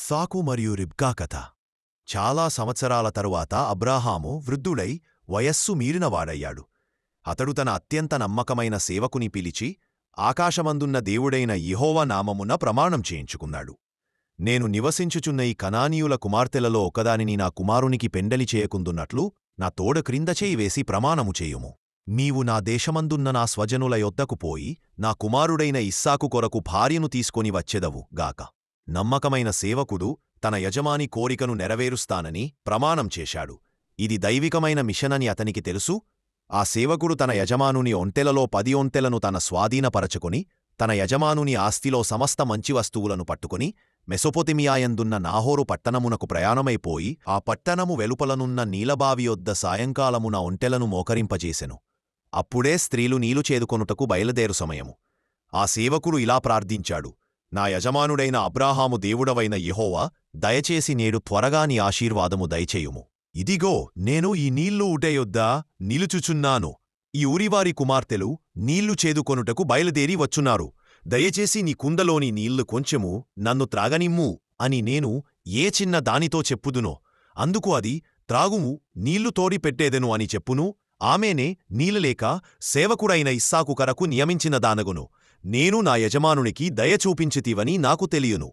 ఇస్సాకు మరియు రిబ్కా కథ. చాలా సంవత్సరాల తరువాత అబ్రాహాము వృద్ధుడై వయస్సు మీరినవాడయ్యాడు. అతడు తన అత్యంత నమ్మకమైన సేవకుని పిలిచి ఆకాశమందున్న దేవుడైన యెహోవా నామమున ప్రమాణం చేయించుకున్నాడు. నేను నివసించుచున్న ఈ కనానీయుల కుమార్తెలలో ఒకదానిని నా కుమారునికి పెండలి చేయకుందున్నట్లు నా తోడ క్రింద చేయి వేసి ప్రమాణము చేయుము. నీవు నా దేశమందున్న నా స్వజనుల యొద్దకు పోయి నా కుమారుడైన ఇస్సాకు కొరకు భార్యను తీసుకొని వచ్చెదవు గాక. నమ్మకమైన సేవకుడు తన యజమాని కోరికను నెరవేరుస్తానని ప్రమాణం చేశాడు. ఇది దైవికమైన మిషనని అతనికి తెలుసు. ఆ సేవకుడు తన యజమానుని ఒంటెలలో 10 ఒంటెలను తన స్వాధీనపరచుకొని తన యజమానుని ఆస్తిలో సమస్త మంచి వస్తువులను పట్టుకుని మెసొపొతిమియాయందున్న నాహోరు పట్టణమునకు ప్రయాణమైపోయి ఆ పట్టణము వెలుపలనున్న నీలబావియొద్ద సాయంకాలమున ఒంటెలను మోకరింపజేసెను. అప్పుడే స్త్రీలు నీలు చేదుకొనుటకు బయలుదేరు సమయము. ఆ సేవకుడు ఇలా ప్రార్థించాడు: నా యజమానుడైన అబ్రాహాము దేవుడవైన యెహోవా, దయచేసి నేడు త్వరగా నీ ఆశీర్వాదము దయచేయుము. ఇదిగో, నేను ఈ నీళ్లు ఊటెయొద్ద నిలుచుచున్నాను. ఈ ఊరివారి కుమార్తెలు నీళ్లు చేదుకొనుటకు బయలుదేరి వచ్చున్నారు. దయచేసి నీ కుండలోని నీళ్లు కొంచెము నన్ను త్రాగనిమ్ము అని నేను ఏ చిన్న దానితో చెప్పుదునో అందుకు అది త్రాగుము, నీళ్లు తోడి పెట్టేదెను అని చెప్పును. ఆమెనే నీళ్లులేక సేవకుడైన ఇస్సాకు కరకు నియమించిన దానగును. నేను నా యజమానునికి దయ చూపించితివని నాకు తెలియను.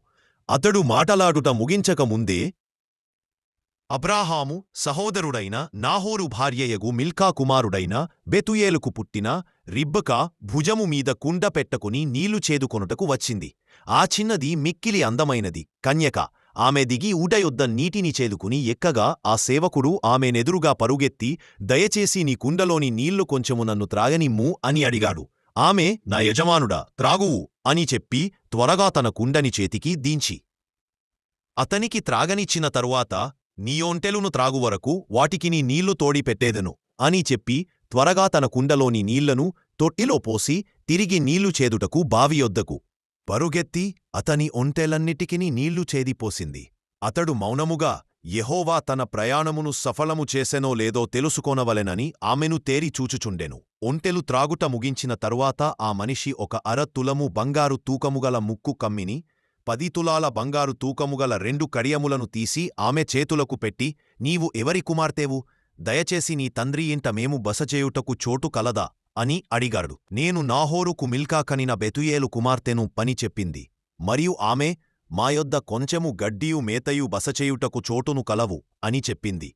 అతడు మాటలాడుట ముగించకముందే అబ్రాహాము సహోదరుడైన నాహోరు భార్యయగు మిల్కా కుమారుడైన బెతుయేలుకు పుట్టిన రిబ్కా భుజము మీద కుండ పెట్టుకుని నీళ్లు చేదుకొనుటకు వచ్చింది. ఆ చిన్నది మిక్కిలి అందమైనది కన్యక. ఆమె దిగి ఊటయొద్ద నీటిని చేదుకుని ఎక్కగా ఆ సేవకుడు ఆమెనెదురుగా పరుగెత్తి, దయచేసి నీ కుండలోని నీళ్లు కొంచెము నన్ను త్రాగనిమ్ము అని అడిగాడు. ఆమె, నా యజమానుడా, త్రాగువు అని చెప్పి త్వరగా తన కుండని చేతికి దించి అతనికి త్రాగనిచ్చిన తరువాత, నీ ఒంటెలును త్రాగువరకు వాటికి నీ నీళ్లు తోడి పెట్టేదెను అని చెప్పి త్వరగా తన కుండలోని నీళ్లను తొట్టిలో పోసి తిరిగి నీళ్లు చేదుటకు బావియొద్దకు పరుగెత్తి అతని ఒంటెలన్నిటికిని నీళ్లు చేదిపోసింది. అతడు మౌనముగా యెహోవా తన ప్రయాణమును సఫలము చేసెనో లేదో తెలుసుకొనవలెనని ఆమెను తేరి చూచుచుండెను. ఒంటెలు త్రాగుట ముగించిన తరువాత ఆ మనిషి 1/2 తులము బంగారు తూకముగల ముక్కు కమ్మిని 10 తులాల బంగారు తూకముగల 2 కడియములను తీసి ఆమె చేతులకు పెట్టి, నీవు ఎవరి కుమార్తెవు? దయచేసి నీ తండ్రి ఇంట మేము బసచేయుటకు చోటు కలదా అని అడిగాడు. నేను నాహోరుకు మిల్కా కనిన బెతుయేలు కుమార్తెను పని చెప్పింది. మరియు ఆమె, మా యొద్ద కొంచెము గడ్డియు మేతయు బసచేయుటకు చోటును కలవు అని చెప్పింది.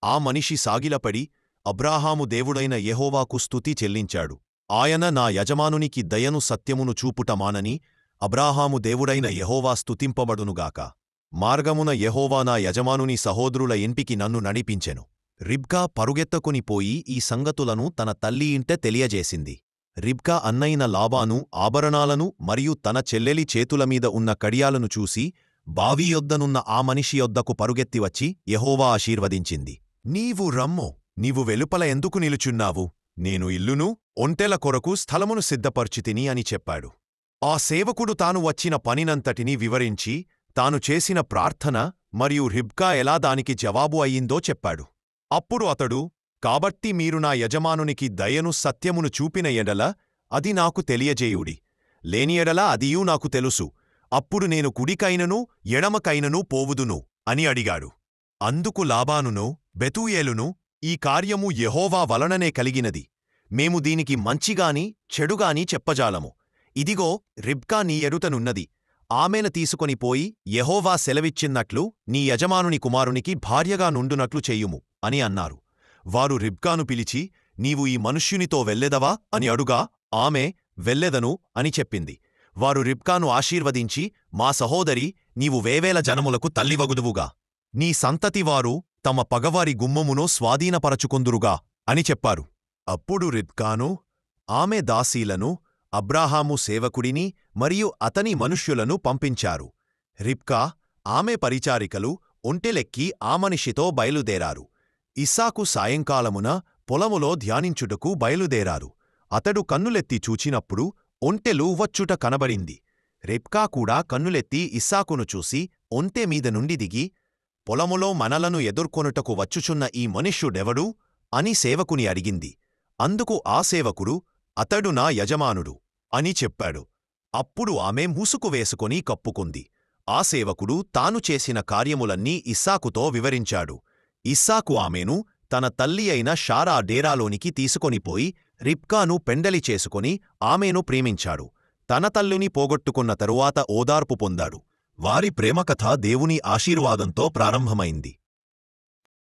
ఆ మనిషి సాగిలపడి అబ్రాహాము దేవుడైన యెహోవాకు స్తుతి చెల్లించాడు. ఆయన నా యజమానునికి దయను సత్యమును చూపుట మానని అబ్రాహాము దేవుడైన యెహోవా స్తుతింపబడునుగాక. మార్గమున యెహోవా నా యజమానుని సహోదరుల ఇంటికి నన్ను నడిపించెను. రిబ్కా పరుగెత్తకుని పోయి ఈ సంగతులను తన తల్లి ఇంట తెలియజేసింది. రిబ్కా అన్నయిన లాబాను ఆభరణాలను మరియు తన చెల్లెలి చేతులమీద ఉన్న కడియాలను చూసి బావి యొద్దనున్న ఆ మనిషి యొద్దకు పరుగెత్తివచ్చి యెహోవా ఆశీర్వదించింది. నీవు రమ్ము, నీవు వెలుపల ఎందుకు నిలుచున్నావు? నేను ఇల్లును ఒంటెల కొరకు స్థలమును సిద్ధపర్చితిని అని చెప్పాడు. ఆ సేవకుడు తాను వచ్చిన పనినంతటినీ వివరించి తాను చేసిన ప్రార్థన మరియు రిబ్కా ఎలా దానికి జవాబు అయ్యిందో చెప్పాడు. అప్పుడు అతడు, కాబట్టి మీరు నా యజమానునికి దయను సత్యమును చూపిన ఎడల అది నాకు తెలియజేయుడి. లేని ఎడల అదియూ నాకు తెలుసు. అప్పుడు నేను కుడికైనను ఎడమకైనను పోవుదును అని అడిగాడు. అందుకు లాబానును బెతూయేలును, ఈ కార్యము యెహోవా వలననే కలిగినది. మేము దీనికి మంచిగాని చెడుగాని చెప్పజాలము. ఇదిగో, రిబ్కా నీ ఎదుటనున్నది. ఆమెను తీసుకొని పోయి యెహోవా సెలవిచ్చినట్లు నీ యజమానుని కుమారునికి భార్యగా నుండునట్లు చెయ్యుము అని అన్నారు. వారు రిబ్కాను పిలిచి, నీవు ఈ మనుష్యునితో వెళ్ళెదవా అని అడుగా ఆమె, వెళ్ళెదను అని చెప్పింది. వారు రిబ్కాను ఆశీర్వదించి, మా సహోదరి, నీవు వేవేల జనములకు తల్లివగుదువుగా. నీ సంతతివారు తమ పగవారి గుమ్మమును స్వాధీనపరచుకొందురుగా అని చెప్పారు. అప్పుడు రిబ్కాను ఆమె దాసీలను అబ్రాహాము సేవకుడిని మరియు అతని మనుష్యులను పంపించారు. రిబ్కా ఆమె పరిచారికలు ఒంటెలెక్కి ఆ మనిషితో బయలుదేరారు. ఇస్సాకు సాయంకాలమున పొలములో ధ్యానించుటకు బయలుదేరారు. అతడు కన్నులెత్తి చూచినప్పుడు ఒంటెలు వచ్చుట కనబడింది. రిబ్కా కూడా కన్నులెత్తి ఇస్సాకును చూసి ఒంటె మీద నుండి దిగి, పొలములో మనలను ఎదుర్కొనుటకు వచ్చుచున్న ఈ మనుష్యుడెవడు అని సేవకుని అడిగింది. అందుకు ఆ సేవకుడు, అతడు నా యజమానుడు అని చెప్పాడు. అప్పుడు ఆమె ముసుగు వేసుకొని కప్పుకుంది. ఆ సేవకుడు తాను చేసిన కార్యములన్నీ ఇస్సాకుతో వివరించాడు. ఇస్సాకు ఆమెను తన తల్లి అయిన షారా డేరాలోనికి తీసుకొనిపోయి రిబ్కాను పెండలి చేసుకొని ఆమెను ప్రేమించాడు. తన తల్లిని పోగొట్టుకున్న తరువాత ఓదార్పు పొందాడు. వారి ప్రేమకథ దేవుని ఆశీర్వాదంతో ప్రారంభమైంది.